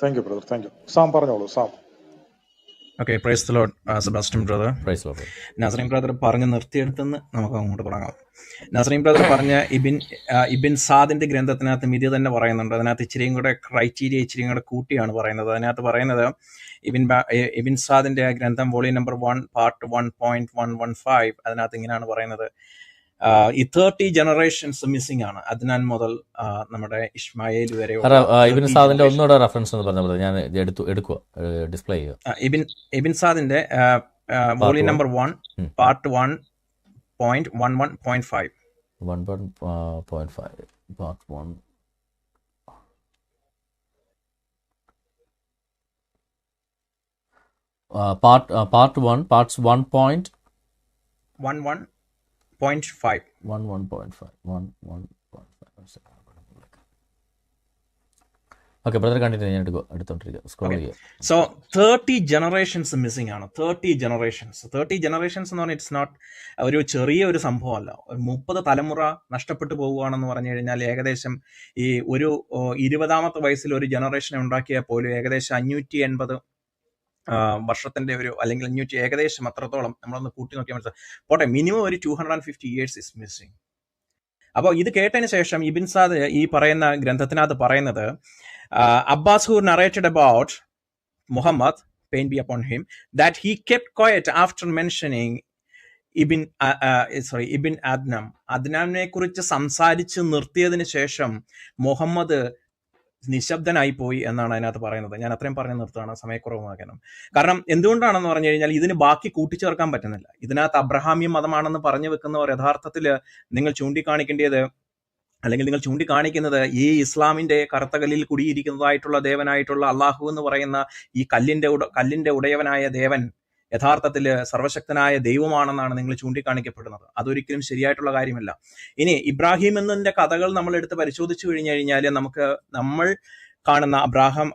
Thank you brother, thank you. Sam പറഞ്ഞോളൂ, Sam. Okay, praise the lord Sebastian brother. Praise lord. Nasreem brother പറഞ്ഞ് നിർത്തിയെടുത്തെന്ന് നമുക്ക് അങ്ങോട്ട് തുടങ്ങാം. നസ്രീം ബ്രദർ പറഞ്ഞ ഇബിൻ സാദിന്റെ ഗ്രന്ഥത്തിനകത്തും ഇത് തന്നെ പറയുന്നുണ്ട്. അതിനകത്ത് ഇച്ചിരിയും കൂടെ ക്രൈറ്റീരിയ ഇച്ചിരിയും കൂടെ കൂട്ടിയാണ് പറയുന്നത്. അതിനകത്ത് പറയുന്നത് ഇബിൻ സാദിന്റെ ഗ്രന്ഥം വോളിയം നമ്പർ 1 പാർട്ട് 1.115 അതിനകത്ത് ഇങ്ങനെയാണ് പറയുന്നത്. ഈ 30 ജനറേഷൻസ് മിസ്സിംഗ് ആണ്. അദ്നാൻ മുതൽ നമ്മുടെ ഇസ്മായേൽ വരെ. ഇബിൻ സാദിന്റെ ഒന്നുകൂടെ റെഫറൻസ് എന്ന് പറഞ്ഞത് ഞാൻ എടുക്കുക ഡിസ്പ്ലേ ചെയ്യുക. ഇബിൻ സാദിന്റെ volume number 1 part 1.11.5 part 1. Part 1 parts 1.11.5. Okay brother, കണ്ടിട്ട് ഞാൻ എടുത്തോണ്ടിരിക്കുക, സ്ക്രോൾ ചെയ്യുക. സോ 30 ജനറേഷൻസ് മിസ്സിംഗ് ആണ്. 30 ജനറേഷൻസ് എന്ന് പറഞ്ഞാൽ ഇറ്റ്സ് നോട്ട് ഒരു ചെറിയ ഒരു സംഭവമല്ല. 30 തലമുറ നഷ്ടപ്പെട്ടു പോകുകയാണെന്ന് പറഞ്ഞു കഴിഞ്ഞാൽ ഏകദേശം ഈ ഒരു 20ാമത്തെ വയസ്സിൽ ഒരു ജനറേഷനെ ഉണ്ടാക്കിയാൽ പോലും ഏകദേശം 580 വർഷത്തിന്റെ ഒരു അല്ലെങ്കിൽ 500 ഏകദേശം അത്രത്തോളം നമ്മളൊന്ന് കൂട്ടി നോക്കിയാൽ മനസ്സിലാവും. പോട്ടെ, മിനിമം ഒരു 250 years ഇസ് മിസ്സിംഗ്. അപ്പോൾ ഇത് കേട്ടതിന് ശേഷം ഇബിൻ സാദ് ഈ പറയുന്ന ഗ്രന്ഥത്തിനകത്ത് പറയുന്നത്, Abbas who narrated about Muhammad, pain be upon him, that he kept quiet after mentioning Ibn Adnam. അദ്നാമിനെ കുറിച്ച് സംസാരിച്ച് നിർത്തിയതിന് ശേഷം മുഹമ്മദ് നിശബ്ദനായി പോയി എന്നാണ് അതിനകത്ത് പറയുന്നത്. ഞാൻ അത്രയും പറഞ്ഞു നിർത്താണ്, സമയക്കുറവുമാക്കണം. കാരണം എന്തുകൊണ്ടാണെന്ന് പറഞ്ഞു കഴിഞ്ഞാൽ ഇതിന് ബാക്കി കൂട്ടിച്ചേർക്കാൻ പറ്റുന്നില്ല. ഇതിനകത്ത് അബ്രഹാമ്യ മതമാണെന്ന് പറഞ്ഞു വെക്കുന്നവർ യഥാർത്ഥത്തിൽ നിങ്ങൾ ചൂണ്ടിക്കാണിക്കുന്നത് ഈ ഇസ്ലാമിന്റെ കറുത്തകല്ലിൽ കുടിയിരിക്കുന്നതായിട്ടുള്ള ദേവനായിട്ടുള്ള അള്ളാഹു എന്ന് പറയുന്ന ഈ കല്ലിന്റെ ഉടയവനായ ദേവൻ യഥാർത്ഥത്തിൽ സർവശക്തനായ ദൈവമാണെന്നാണ് നിങ്ങൾ ചൂണ്ടിക്കാണിക്കപ്പെടുന്നത്. അതൊരിക്കലും ശരിയായിട്ടുള്ള കാര്യമല്ല. ഇനി ഇബ്രാഹിം എന്നതിന്റെ കഥകൾ നമ്മൾ എടുത്ത് പരിശോധിച്ചു കഴിഞ്ഞാൽ നമ്മൾ കാണുന്ന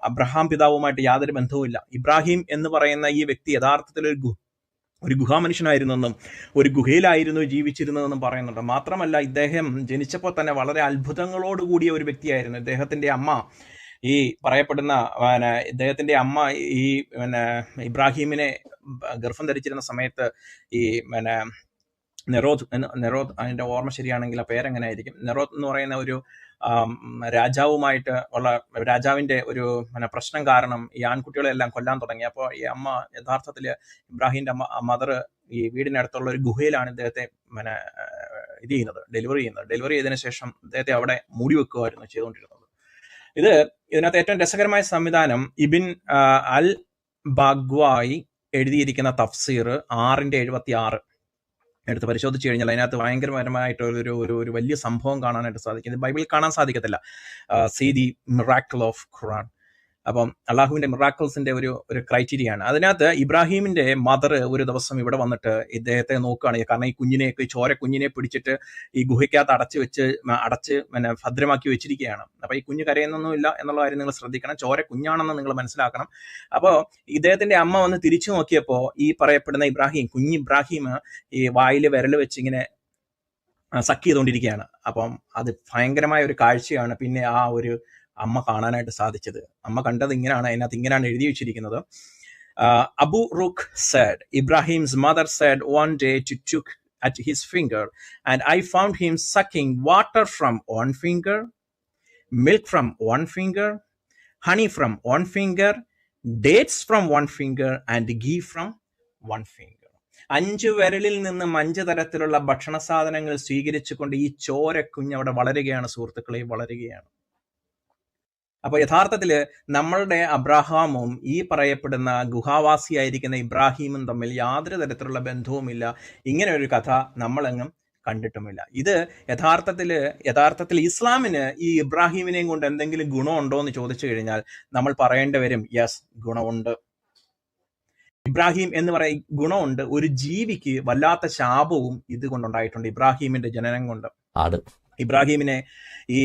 അബ്രഹാം പിതാവുമായിട്ട് യാതൊരു ബന്ധവുമില്ല. ഇബ്രാഹിം എന്ന് പറയുന്ന ഈ വ്യക്തി യഥാർത്ഥത്തിൽ ഒരു ഗുഹാമനുഷ്യനായിരുന്നെന്നും ഒരു ഗുഹയിലായിരുന്നു ജീവിച്ചിരുന്നതെന്നും പറയുന്നുണ്ട്. മാത്രമല്ല, ഇദ്ദേഹം ജനിച്ചപ്പോൾ തന്നെ വളരെ അത്ഭുതങ്ങളോടുകൂടിയ ഒരു വ്യക്തിയായിരുന്നു. ഇദ്ദേഹത്തിന്റെ അമ്മ ഇബ്രാഹിമിനെ ഗർഭം ധരിച്ചിരുന്ന സമയത്ത് ഈ നെറോദ് അതിന്റെ ഓർമ്മ ശരിയാണെങ്കിൽ ആ പേരെങ്ങനെ ആയിരിക്കും, നെറോദ് എന്ന് പറയുന്ന ഒരു രാജാവുമായിട്ട് ഉള്ള രാജാവിന്റെ ഒരു പ്രശ്നം കാരണം ഈ ആൺകുട്ടികളെല്ലാം കൊല്ലാൻ തുടങ്ങി. അപ്പോൾ ഈ അമ്മ യഥാർത്ഥത്തിൽ ഇബ്രാഹിമിന്റെ മദർ ഈ വീടിനടുത്തുള്ള ഒരു ഗുഹയിലാണ് ഇദ്ദേഹത്തെ ഡെലിവറി ചെയ്തതിനു ശേഷം ഇദ്ദേഹത്തെ അവിടെ മൂടി വെക്കുകയായിരുന്നു ചെയ്തുകൊണ്ടിരുന്നത്. ഇതിനകത്ത് ഏറ്റവും രസകരമായ സംവിധാനം ഇബിൻ അൽ ബാഗ്വായി എഴുതിയിരിക്കുന്ന തഫ്സീർ 6:76 എടുത്ത് പരിശോധിച്ചു കഴിഞ്ഞാൽ അതിനകത്ത് ഭയങ്കരപരമായിട്ട് ഒരു വലിയ സംഭവം കാണാനായിട്ട് സാധിക്കും. ഇത് ബൈബിളിൽ കാണാൻ സാധിക്കത്തില്ല. സീ ദി മിറാക്കിൾ ഓഫ് ഖുറാൻ. അപ്പം അള്ളാഹുവിന്റെ മിറാക്കിൾസിന്റെ ഒരു ക്രൈറ്റീരിയ ആണ്. അതിനകത്ത് ഇബ്രാഹിമിന്റെ മദർ ഒരു ദിവസം ഇവിടെ വന്നിട്ട് ഇദ്ദേഹത്തെ നോക്കുകയാണ്. കാരണം ഈ ചോര കുഞ്ഞിനെ പിടിച്ചിട്ട് ഈ ഗുഹയ്ക്കകത്ത് അടച്ച് ഭദ്രമാക്കി വെച്ചിരിക്കുകയാണ്. അപ്പൊ ഈ കുഞ്ഞ് കരയുന്നൊന്നുമില്ല എന്നുള്ള കാര്യം നിങ്ങൾ ശ്രദ്ധിക്കണം. ചോര കുഞ്ഞാണെന്ന് നിങ്ങൾ മനസ്സിലാക്കണം. അപ്പോൾ ഇദ്ദേഹത്തിന്റെ അമ്മ വന്ന് തിരിച്ചു നോക്കിയപ്പോ ഈ പറയപ്പെടുന്ന കുഞ്ഞ് ഇബ്രാഹിം ഈ വായിൽ വിരൽ വെച്ച് ഇങ്ങനെ സക്ക് ചെയ്തുകൊണ്ടിരിക്കുകയാണ്. അപ്പം അത് ഭയങ്കരമായ ഒരു കാഴ്ചയാണ് പിന്നെ ആ ഒരു അമ്മ കാണാനായിട്ട് സാധിച്ചത്. അമ്മ കണ്ടത് ഇങ്ങനെയാണ് എഴുതി വെച്ചിരിക്കുന്നത്. Abu Ruk said, Ibrahim's mother said one day to took at his finger, and I found him sucking water from one finger, milk from one finger, honey from one finger, dates from one finger, and ghee from one finger. 5 വിരലിൽ നിന്നും 5 തരത്തിലുള്ള ഭക്ഷണ സാധനങ്ങൾ സ്വീകരിച്ചുകൊണ്ട് ഈ ചോരക്കുഞ്ഞ് അവിടെ വളരുകയാണ് സുഹൃത്തുക്കളെ, വളരുകയാണ്. അപ്പൊ യഥാർത്ഥത്തില് നമ്മളുടെ അബ്രഹാമും ഈ പറയപ്പെടുന്ന ഗുഹാവാസിയായിരിക്കുന്ന ഇബ്രാഹിമും തമ്മിൽ യാതൊരു തരത്തിലുള്ള ബന്ധവുമില്ല. ഇങ്ങനെ ഒരു കഥ നമ്മളെങ്ങും കണ്ടിട്ടുമില്ല. ഇത് യഥാർത്ഥത്തിൽ ഇസ്ലാമിന് ഈ ഇബ്രാഹിമിനെയും കൊണ്ട് എന്തെങ്കിലും ഗുണമുണ്ടോ എന്ന് ചോദിച്ചു കഴിഞ്ഞാൽ നമ്മൾ പറയേണ്ടി വരും, യെസ്, ഗുണമുണ്ട്. ഇബ്രാഹിം എന്ന് പറയുന്ന ഗുണമുണ്ട്. ഒരു ജീവിക്ക് വല്ലാത്ത ശാപവും ഇത് കൊണ്ടുണ്ടായിട്ടുണ്ട്. ഇബ്രാഹിമിന്റെ ജനനം കൊണ്ട് ഇബ്രാഹിമിനെ ഈ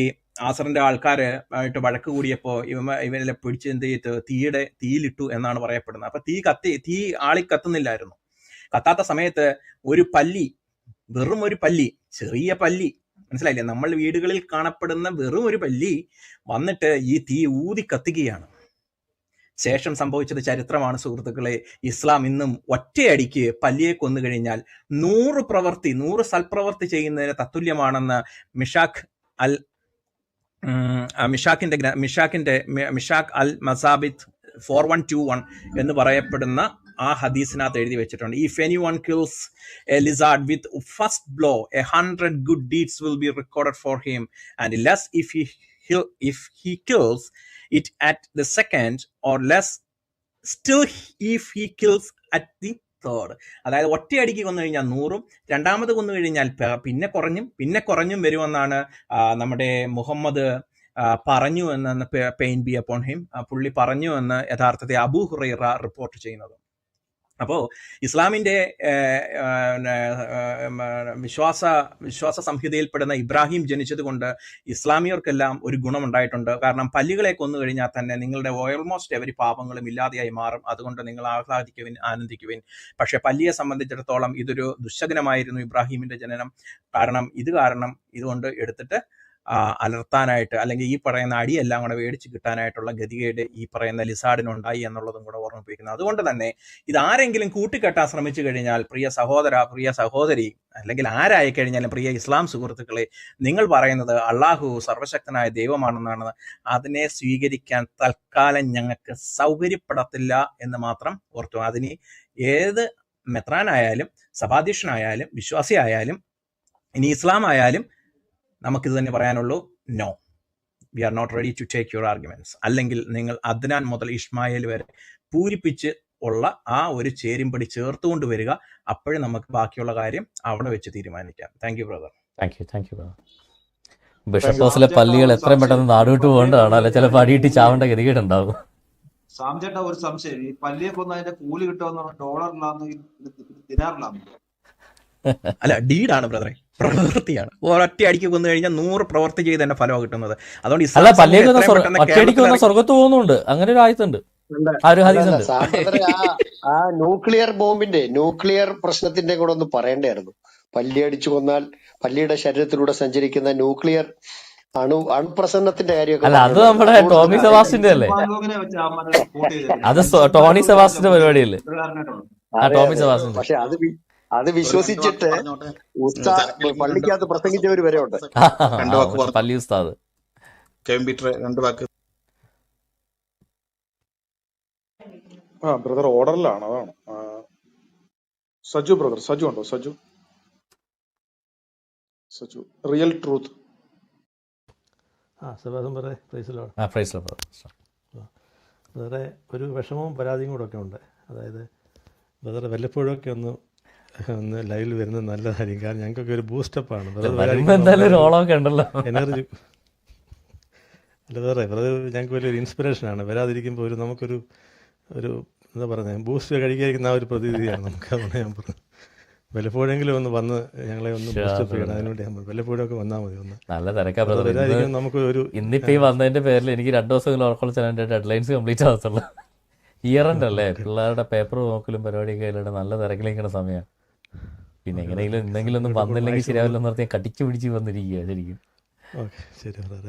ആസറിന്റെ ആൾക്കാര് ആയിട്ട് വഴക്ക് കൂടിയപ്പോ ഇവനെ പിടിച്ച് എന്ത് ചെയ്ത് തീയിലിട്ടു എന്നാണ് പറയപ്പെടുന്നത്. അപ്പൊ തീ ആളി കത്തുന്നില്ലായിരുന്നു. കത്താത്ത സമയത്ത് ഒരു പല്ലി, വെറും ഒരു പല്ലി, ചെറിയ പല്ലി, മനസ്സിലായില്ലേ, നമ്മൾ വീടുകളിൽ കാണപ്പെടുന്ന വെറും ഒരു പല്ലി വന്നിട്ട് ഈ തീ ഊതി കത്തിക്കുകയാണ്. ശേഷം സംഭവിച്ചത് ചരിത്രമാണ് സുഹൃത്തുക്കളെ. ഇസ്ലാം ഇന്നും ഒറ്റയടിക്ക് പല്ലിയെ കൊന്നു കഴിഞ്ഞാൽ 100 സൽപ്രവർത്തി ചെയ്യുന്നതിന് തത്തുല്യമാണെന്ന് മിഷാഖ് അൽ മസാബിത്ത് 4121 എന്ന് പറയപ്പെടുന്ന ആ ഹദീസിനകത്ത് എഴുതി വെച്ചിട്ടുണ്ട്. If any one kills A lizard with first blow 100 good deeds will be recorded for him and less if he kills it at the second or less still if he kills at the third. അതായത് ഒറ്റയടിക്ക് കൊന്നു കഴിഞ്ഞാൽ 100, രണ്ടാമത് കൊന്നു കഴിഞ്ഞാൽ പിന്നെ കുറഞ്ഞും വരുമെന്നാണ് നമ്മുടെ മുഹമ്മദ് പറഞ്ഞു എന്ന് പെയിൻ ബി അപ്പോൺ ഹിം, പുള്ളി പറഞ്ഞു എന്ന് യഥാർത്ഥത്തിൽ അബൂ ഹുറൈറ റിപ്പോർട്ട് ചെയ്യുന്നത്. അപ്പോൾ ഇസ്ലാമിൻ്റെ വിശ്വാസ സംഹിതയിൽപ്പെടുന്ന ഇബ്രാഹിം ജനിച്ചത് കൊണ്ട് ഇസ്ലാമിയർക്കെല്ലാം ഒരു ഗുണമുണ്ടായിട്ടുണ്ട്. കാരണം പല്ലികളെ കൊന്നു കഴിഞ്ഞാൽ തന്നെ നിങ്ങളുടെ ഓൾമോസ്റ്റ് എവരി പാപങ്ങളും ഇല്ലാതെയായി മാറും. അതുകൊണ്ട് നിങ്ങൾ ആനന്ദിക്കുവിൻ. പക്ഷെ പല്ലിയെ സംബന്ധിച്ചിടത്തോളം ഇതൊരു ദുശ്ശകനമായിരുന്നു ഇബ്രാഹിമിൻ്റെ ജനനം. കാരണം ഇതുകൊണ്ട് എടുത്തിട്ട് അലർത്താനായിട്ട് അല്ലെങ്കിൽ ഈ പറയുന്ന അടിയെല്ലാം കൂടെ മേടിച്ച് കിട്ടാനായിട്ടുള്ള ഗതികേട് ഈ പറയുന്ന ലിസാർഡിനുണ്ടായി എന്നുള്ളതും കൂടെ ഓർമ്മിപ്പിക്കുന്നത്. അതുകൊണ്ട് തന്നെ ഇതാരെങ്കിലും കൂട്ടിക്കെട്ടാൻ ശ്രമിച്ചു കഴിഞ്ഞാൽ പ്രിയ സഹോദര, പ്രിയ സഹോദരി, അല്ലെങ്കിൽ ആരായി കഴിഞ്ഞാലും പ്രിയ ഇസ്ലാം സുഹൃത്തുക്കളെ, നിങ്ങൾ പറയുന്നത് അള്ളാഹു സർവശക്തനായ ദൈവമാണെന്നാണ്. അതിനെ സ്വീകരിക്കാൻ തൽക്കാലം ഞങ്ങൾക്ക് സൗകര്യപ്പെടത്തില്ല എന്ന് മാത്രം ഓർത്തു. അതിന് ഏത് മെത്രാനായാലും സഭാധ്യക്ഷനായാലും വിശ്വാസിയായാലും ഇനി ഇസ്ലാം ആയാലും നമുക്കിത് തന്നെ പറയാനുള്ളൂ, no, we are not ready to take your arguments. അല്ലെങ്കിൽ നിങ്ങൾ അദ്നാൻ മുതൽ ഇസ്മായിൽ വരെ പൂരിപ്പിച്ച് ഉള്ള ആ ഒരു ചേരുംപടി ചേർത്തുകൊണ്ട് വരിക. അപ്പോഴും നമുക്ക് ബാക്കിയുള്ള കാര്യം അവിടെ വെച്ച് തീരുമാനിക്കാം. Thank you brother. Thank you brother. Bishop ഹൗസിലെ പള്ളികൾ എത്രയും പെട്ടെന്ന് നാടുവിട്ട് പോകേണ്ടതാണ്, അല്ലെ ചിലപ്പോൾ അടിയിട്ട് ചാവേണ്ട ഗതികേടുണ്ടാവും. സാംചേട്ട ഒരു സംശയം, ഈ പല്ലിയെ കൊന്ന് അതിന്റെ കൂലി കിട്ടുമെന്ന് ഡോളറിലാന്ന് ദിനാറിലാന്ന്? അല്ല, ഡീഡാണ് ബ്രദറെ, പ്രവൃത്തിയാണ്. ഒറ്റ അടിക്ക് കൊന്നു കഴിഞ്ഞാൽ 100 പ്രവൃത്തി ചെയ്ത് തന്നെ ഫലമാണ് കിട്ടുന്നത്. അതുകൊണ്ട് അല്ല, പള്ളിയെ ഒറ്റയടിക്ക് വന്ന സ്വർഗത്ത് പോകുന്നുണ്ട്, അങ്ങനെ ഒരു ആയത്തുണ്ട്, ആ ഒരു ഹദീസുണ്ട്. ആ ന്യൂക്ലിയർ പ്രശ്നത്തിന്റെ കൂടെ ഒന്ന് പറയേണ്ടായിരുന്നു. പല്ലി അടിച്ചു കൊന്നാൽ പല്ലിയുടെ ശരീരത്തിലൂടെ സഞ്ചരിക്കുന്ന ന്യൂക്ലിയർ അണുപ്രസന്നത്തിന്റെ കാര്യമൊക്കെ. അല്ല, അത് നമ്മുടെ ടോമി സെബാസ്റ്റിന്റെ അല്ലേ? അത് ടോണി സെബാസ്റ്റിന്റെ പരിപാടിയല്ലേ? ടോമി സെബാസ്റ്റിന്റെ. പക്ഷെ അത് വിശ്വസിച്ചിട്ട് പള്ളിക്കകത്ത് പ്രസംഗിച്ചവര് വരെ ഉണ്ട്. പള്ളി ഉസ്താദ്. ബ്രദർ ഓർഡറിലാണ്, അതാണ്. സജു ബ്രദർ, സജു ഉണ്ടോ? Saju real truth. വേറെ ഒരു വിഷമവും പരാതിയും കൂടെ ഒക്കെ ഉണ്ട്. അതായത് വേറെ വല്ലപ്പോഴൊക്കെ ഒന്ന് ലൈവിൽ വരുന്നത് നല്ലതായിരിക്കും. കാരണം ഞങ്ങൾക്കൊക്കെ ഒരു ബൂസ്റ്റപ്പാണ് എനർജി. അല്ല വേറെ ഞങ്ങൾക്ക് വലിയൊരു ഇൻസ്പിറേഷനാണ്. വരാതിരിക്കുമ്പോൾ നമുക്കൊരു എന്താ പറയുന്നത്, ബൂസ്റ്റ് കഴിക്കാതിരിക്കുന്ന ആ ഒരു പ്രതിനിധിയാണ് നമുക്ക്. അതുകൊണ്ട് ഞാൻ പറഞ്ഞു വല്ലപ്പോഴെങ്കിലും ഒന്ന് വന്ന് ഞങ്ങളെ ഒന്ന് ബൂസ്റ്റപ്പ് ചെയ്യണം. അതിനുവേണ്ടി ഞാൻ വല്ലപ്പോഴൊക്കെ വന്നാൽ മതി. ഒന്ന് നല്ല തിരക്കായിരിക്കും നമുക്ക്. ഇന്നിപ്പോ ഈ വന്നതിന്റെ പേരിൽ എനിക്ക് 2 ദിവസമെങ്കിലും ഉറക്കൊള്ളിച്ചാൽ എൻ്റെ ഡെഡ്ലൈൻസ് കംപ്ലീറ്റ് ആകത്തുള്ളൂ. ഇയർ എൻഡ് അല്ലേ, പിള്ളേരുടെ പേപ്പർ നോക്കലും പരിപാടിയൊക്കെ ആയിട്ട് നല്ല തിരക്കിലേക്കുന്ന സമയമാണ്. പിന്നെ എങ്ങനെയെങ്കിലും എന്തെങ്കിലും ഒന്നും വന്നില്ലെങ്കിൽ ശരിയാവില്ല എന്ന് പറഞ്ഞാൽ കടിച്ചു പിടിച്ച് വന്നിരിക്കുക ശരിക്കും. ഓക്കെ, ശരി.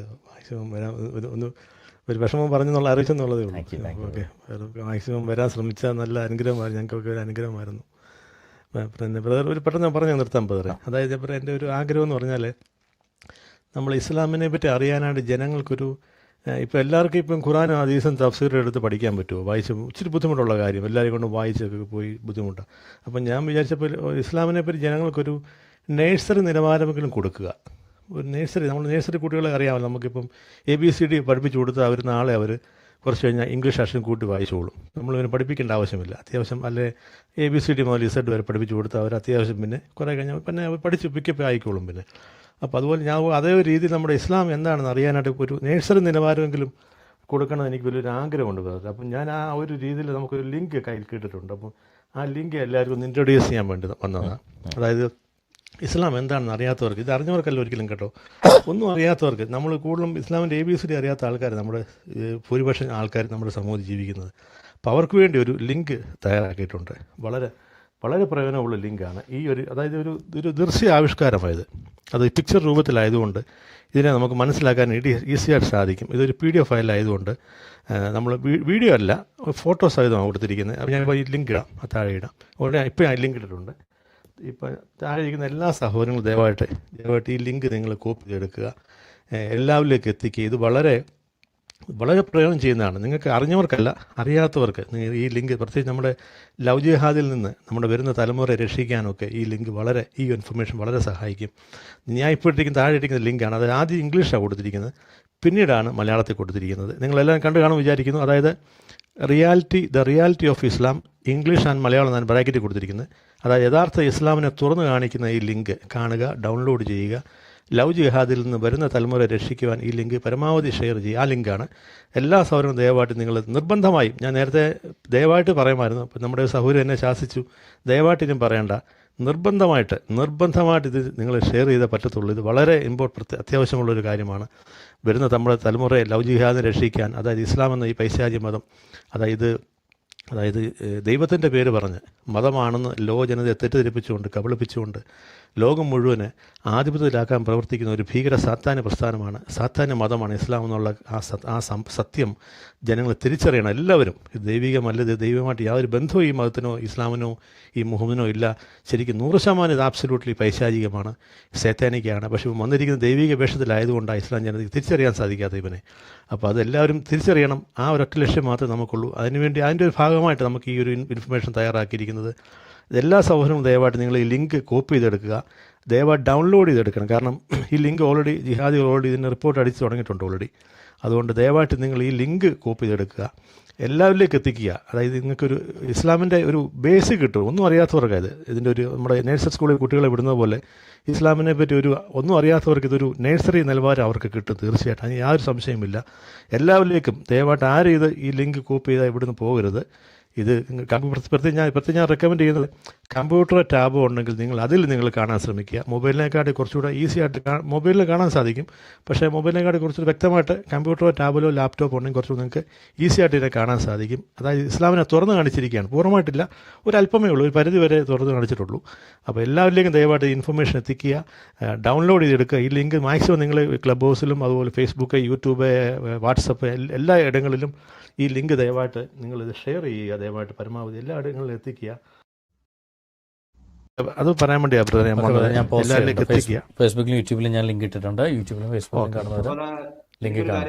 മാക്സിമം വരാൻ ഒരു വിഷമം പറഞ്ഞെന്നുള്ള അറിയിച്ചെന്നുള്ളതേ ഉള്ളൂ. ഓക്കെ, മാക്സിമം വരാൻ ശ്രമിച്ചാൽ നല്ല അനുഗ്രഹമായിരുന്നു, ഞങ്ങൾക്കൊക്കെ ഒരു അനുഗ്രഹമായിരുന്നു. പിന്നെ ബ്രദർ ഒരു പെട്ടെന്ന് പറഞ്ഞു നിർത്താൻ ബ്രദറെ. അതായത് എൻ്റെ ഒരു ആഗ്രഹം എന്ന് പറഞ്ഞാൽ നമ്മൾ ഇസ്ലാമിനെ പറ്റി അറിയാനായിട്ട് ജനങ്ങൾക്കൊരു, ഇപ്പോൾ എല്ലാവർക്കും ഇപ്പം ഖുറാനും ഹദീസും തഫ്സീറും എടുത്ത് പഠിക്കാൻ പറ്റുമോ? ഇച്ചിരി ബുദ്ധിമുട്ടുള്ള കാര്യം, എല്ലാവരും കൊണ്ട് വായിച്ചൊക്കെ പോയി ബുദ്ധിമുട്ടാണ്. അപ്പം ഞാൻ വിചാരിച്ചപ്പോൾ ഇസ്ലാമിനെ പറ്റി ജനങ്ങൾക്കൊരു നേഴ്സറി നിലവാരമെങ്കിലും കൊടുക്കുക. ഒരു നേഴ്സറി, നമ്മൾ നേഴ്സറി കുട്ടികളെ അറിയാമല്ലോ, നമുക്കിപ്പം ABCD പഠിപ്പിച്ചു കൊടുത്താൽ അവർ നാളെ കുറച്ച് കഴിഞ്ഞാൽ ഇംഗ്ലീഷ് അക്ഷരം കൂട്ടി വായിച്ചോളും. നമ്മളിവനെ പഠിപ്പിക്കേണ്ട ആവശ്യമില്ല. അത്യാവശ്യം അല്ലെ ABCD മുതൽ Z വരെ പഠിപ്പിച്ചു കൊടുത്താൽ അവർ അത്യാവശ്യം പിന്നെ കുറേ കഴിഞ്ഞാൽ പിന്നെ പഠിച്ച് പിക്കപ്പ് ആയിക്കോളും. പിന്നെ അപ്പോൾ അതുപോലെ ഞാൻ അതേ ഒരു രീതിയിൽ നമ്മുടെ ഇസ്ലാം എന്താണെന്ന് അറിയാനായിട്ട് ഒരു നേഴ്സറി നിലവാരമെങ്കിലും കൊടുക്കണമെന്ന് എനിക്ക് വലിയൊരു ആഗ്രഹമുണ്ട് ബ്രദർ. അപ്പം ഞാൻ ആ ഒരു രീതിയിൽ നമുക്കൊരു ലിങ്ക് കയ്യിൽ കിട്ടിയിട്ടുണ്ട്. അപ്പം ആ ലിങ്ക് എല്ലാവർക്കും ഒന്ന് ഇൻട്രൊഡ്യൂസ് ചെയ്യാൻ വേണ്ടി വന്നതാണ്. അതായത് ഇസ്ലാം എന്താണെന്ന് അറിയാത്തവർക്ക്, ഇത് അറിഞ്ഞവർക്കല്ല ഒരിക്കലും കേട്ടോ, ഒന്നും അറിയാത്തവർക്ക്, നമ്മൾ കൂടുതലും ഇസ്ലാമിൻ്റെ ABCD അറിയാത്ത ആൾക്കാർ, നമ്മുടെ ഭൂരിപക്ഷം ആൾക്കാർ നമ്മുടെ സമൂഹത്തിൽ ജീവിക്കുന്നത്. അപ്പോൾ അവർക്ക് വേണ്ടി ഒരു ലിങ്ക് തയ്യാറാക്കിയിട്ടുണ്ട്. വളരെ വളരെ പ്രയോജനമുള്ള ലിങ്കാണ് ഈ അതായത് ഒരു ദൃശ്യ ആവിഷ്കാരമായത്. അത് പിക്ചർ രൂപത്തിലായതുകൊണ്ട് ഇതിനെ നമുക്ക് മനസ്സിലാക്കാൻ ഈസിയായിട്ട് സാധിക്കും. ഇതൊരു PDF ഫയലായതുകൊണ്ട് നമ്മൾ വീഡിയോ അല്ല, ഫോട്ടോ സഹിതമാണ് കൊടുത്തിരിക്കുന്നത്. അപ്പോൾ ഞാൻ ഈ ലിങ്ക് ഇടാം, താഴെ ഇടാം. ഉടനെ ഇപ്പോൾ ഞാൻ ലിങ്ക് ഇട്ടിട്ടുണ്ട്. ഇപ്പോൾ താഴെ ഇരിക്കുന്ന എല്ലാ സഹോദരങ്ങളും ദയവായിട്ട് ഈ ലിങ്ക് നിങ്ങൾ കോപ്പി ചെയ്തെടുക്കുക, എല്ലാവരിലേക്ക് എത്തിക്കുക. ഇത് വളരെ വളരെ പ്രയോജനം ചെയ്യുന്നതാണ്. നിങ്ങൾക്ക് അറിഞ്ഞവർക്കല്ല, അറിയാത്തവർക്ക് നിങ്ങൾ ഈ ലിങ്ക്, പ്രത്യേകിച്ച് നമ്മുടെ ലവ് ജിഹാദിൽ നിന്ന് നമ്മുടെ വരുന്ന തലമുറയെ രക്ഷിക്കാനൊക്കെ ഈ ലിങ്ക് ഈ ഇൻഫർമേഷൻ വളരെ സഹായിക്കും. ഞാൻ ഇപ്പോൾ ഇട്ടിരിക്കുന്ന താഴെ ഇട്ടിരിക്കുന്ന ലിങ്കാണ്. അത് ആദ്യം ഇംഗ്ലീഷാണ് കൊടുത്തിരിക്കുന്നത്, പിന്നീടാണ് മലയാളത്തിൽ കൊടുത്തിരിക്കുന്നത്. നിങ്ങളെല്ലാം കണ്ടു കാണും വിചാരിക്കുന്നു. അതായത് the reality of Islam, English and Malayalam ഞാൻ ബ്രാക്കറ്റിൽ കൊടുത്തിരിക്കുന്നത്. അതായത് യഥാർത്ഥ ഇസ്ലാമിനെ തുറന്നു കാണിക്കുന്ന ഈ ലിങ്ക് കാണുക, ഡൗൺലോഡ് ചെയ്യുക. ലവ് ജിഹാദിൽ നിന്ന് വരുന്ന തലമുറ രക്ഷിക്കുവാൻ ഈ ലിങ്ക് പരമാവധി ഷെയർ ചെയ്യുക. ആ ലിങ്കാണ്. എല്ലാ സൗകര്യവും ദയവായിട്ട് നിങ്ങൾ നിർബന്ധമായും, ഞാൻ നേരത്തെ ദയവായിട്ട് പറയുമായിരുന്നു, അപ്പം നമ്മുടെ സൗകര്യം എന്നെ ശാസിച്ചു, ദയവായിട്ട് ഇതും പറയണ്ട, നിർബന്ധമായിട്ട് ഇത് നിങ്ങൾ ഷെയർ ചെയ്തേ പറ്റത്തുള്ളൂ. ഇത് വളരെ അത്യാവശ്യമുള്ളൊരു കാര്യമാണ്. വരുന്ന നമ്മുടെ തലമുറയെ ലവ് ജിഹാദിനെ രക്ഷിക്കാൻ, അതായത് ഇസ്ലാം എന്ന ഈ പൈശാചി മതം, അതായത് ദൈവത്തിൻ്റെ പേര് പറഞ്ഞ് മതമാണെന്ന് ജനതയെ തെറ്റിദ്ധരിപ്പിച്ചുകൊണ്ട് കബളിപ്പിച്ചുകൊണ്ട് ലോകം മുഴുവന് ആധിപത്യത്തിലാക്കാൻ പ്രവർത്തിക്കുന്ന ഒരു ഭീകര സാത്താന്യ പ്രസ്ഥാനമാണ്, സാത്താന്യ മതമാണ് ഇസ്ലാം എന്നുള്ള ആ സത്യം ജനങ്ങൾ തിരിച്ചറിയണം. എല്ലാവരും ഇത് ദൈവികമല്ല, ഇത് ദൈവമായിട്ട് യാതൊരു ബന്ധവും ഈ മതത്തിനോ ഇസ്ലാമിനോ ഈ മുഹമ്മദിനോ ഇല്ല. ശരിക്കും 100% ഇത് ആബ്സല്യൂട്ട്ലി പൈശാചികമാണ്, സേത്താനിക്കാണ്. പക്ഷേ വന്നിരിക്കുന്ന ദൈവിക വേഷത്തിലായതുകൊണ്ടാണ് ഇസ്ലാം ജനതയ്ക്ക് തിരിച്ചറിയാൻ സാധിക്കാത്ത ഇവനെ. അപ്പോൾ അതെല്ലാവരും തിരിച്ചറിയണം. ആ ഒരൊറ്റ ലക്ഷ്യം മാത്രമേ നമുക്കുള്ളൂ. അതിനുവേണ്ടി അതിൻ്റെ ഒരു ഭാഗമായിട്ട് നമുക്ക് ഈ ഒരു ഇൻഫർമേഷൻ തയ്യാറാക്കിയിരിക്കുന്നത്. എല്ലാ സൗകര്യവും ദയവായിട്ട് നിങ്ങൾ ഈ ലിങ്ക് കോപ്പി ചെയ്തെടുക്കുക, ദയവായിട്ട് ഡൗൺലോഡ് ചെയ്തെടുക്കണം. കാരണം ഈ ലിങ്ക് ജിഹാദികൾ ഇതിൻ്റെ റിപ്പോർട്ട് അടിച്ച് തുടങ്ങിയിട്ടുണ്ട് ഓൾറെഡി. അതുകൊണ്ട് ദയവായിട്ട് നിങ്ങൾ ഈ ലിങ്ക് കോപ്പി ചെയ്തെടുക്കുക, എല്ലാവരിലേക്ക് എത്തിക്കുക. അതായത് നിങ്ങൾക്കൊരു ഇസ്ലാമിൻ്റെ ഒരു ബേസിക് കിട്ടും. ഒന്നും അറിയാത്തവർക്ക് ഇതിൻ്റെ നമ്മുടെ നേഴ്സറി സ്കൂളിൽ കുട്ടികളെ വിടുന്ന പോലെ ഇസ്ലാമിനെ പറ്റി ഒന്നും അറിയാത്തവർക്ക് ഇതൊരു നേഴ്സറി നിലവാരം അവർക്ക് കിട്ടും തീർച്ചയായിട്ടും. അതിന് യാതൊരു സംശയമില്ല. എല്ലാവരിലേക്കും ദയവായിട്ട് ആരും ഈ ലിങ്ക് കോപ്പി ചെയ്താൽ ഇവിടുന്ന് പോകരുത്. ഇത് പ്രത്യേകം ഞാൻ റെക്കമെൻഡ് ചെയ്യുന്നത് കമ്പ്യൂട്ടറോ ടാബോ ഉണ്ടെങ്കിൽ നിങ്ങൾ കാണാൻ ശ്രമിക്കുക. മൊബൈലിനെക്കാട്ടി കുറച്ചുകൂടെ ഈസി ആയിട്ട് മൊബൈലിൽ കാണാൻ സാധിക്കും. പക്ഷേ മൊബൈലിനെക്കാട്ടി കുറച്ചുകൂടി വ്യക്തമായിട്ട് കമ്പ്യൂട്ടറോ ടാബിലോ ലാപ്ടോപ്പോ ഉണ്ടെങ്കിൽ കുറച്ചുകൂടി നിങ്ങൾക്ക് ഈസി ആയിട്ട് ഇതിനെ കാണാൻ സാധിക്കും. അതായത് ഇസ്ലാമിനെ തുറന്ന് കാണിച്ചിരിക്കുകയാണ്, പൂർണ്ണമായിട്ടില്ല, ഒരല്പമേ ഉള്ളൂ, ഒരു പരിധി വരെ തുറന്ന് കാണിച്ചിട്ടുള്ളൂ. അപ്പോൾ എല്ലാവരിലേക്കും ദയവായിട്ട് ഇൻഫർമേഷൻ എത്തിക്കുക, ഡൗൺലോഡ് ചെയ്തെടുക്കുക. ഈ ലിങ്ക് മാക്സിമം നിങ്ങൾ ക്ലബ് ഹൗസിലും അതുപോലെ ഫേസ്ബുക്ക്, യൂട്യൂബ്, വാട്സപ്പ് എല്ലാ ഇടങ്ങളിലും ഈ ലിങ്ക് ദയവായിട്ട് നിങ്ങളിത് ഷെയർ ചെയ്യുക. ദയവായിട്ട് പരമാവധി എല്ലാ ഇടങ്ങളിലും എത്തിക്കുക. അത് പറയാൻ വേണ്ടിയാ ഞാൻ പോസ്റ്റ് എത്തിക്കുക. ഫേസ്ബുക്കിലും യൂട്യൂബിലും ഞാൻ ലിങ്ക് ഇട്ടിട്ടുണ്ട്. യൂട്യൂബിലും ഫേസ്ബുക്കിലും കാണുന്നവർ ലിങ്ക് കാണാം.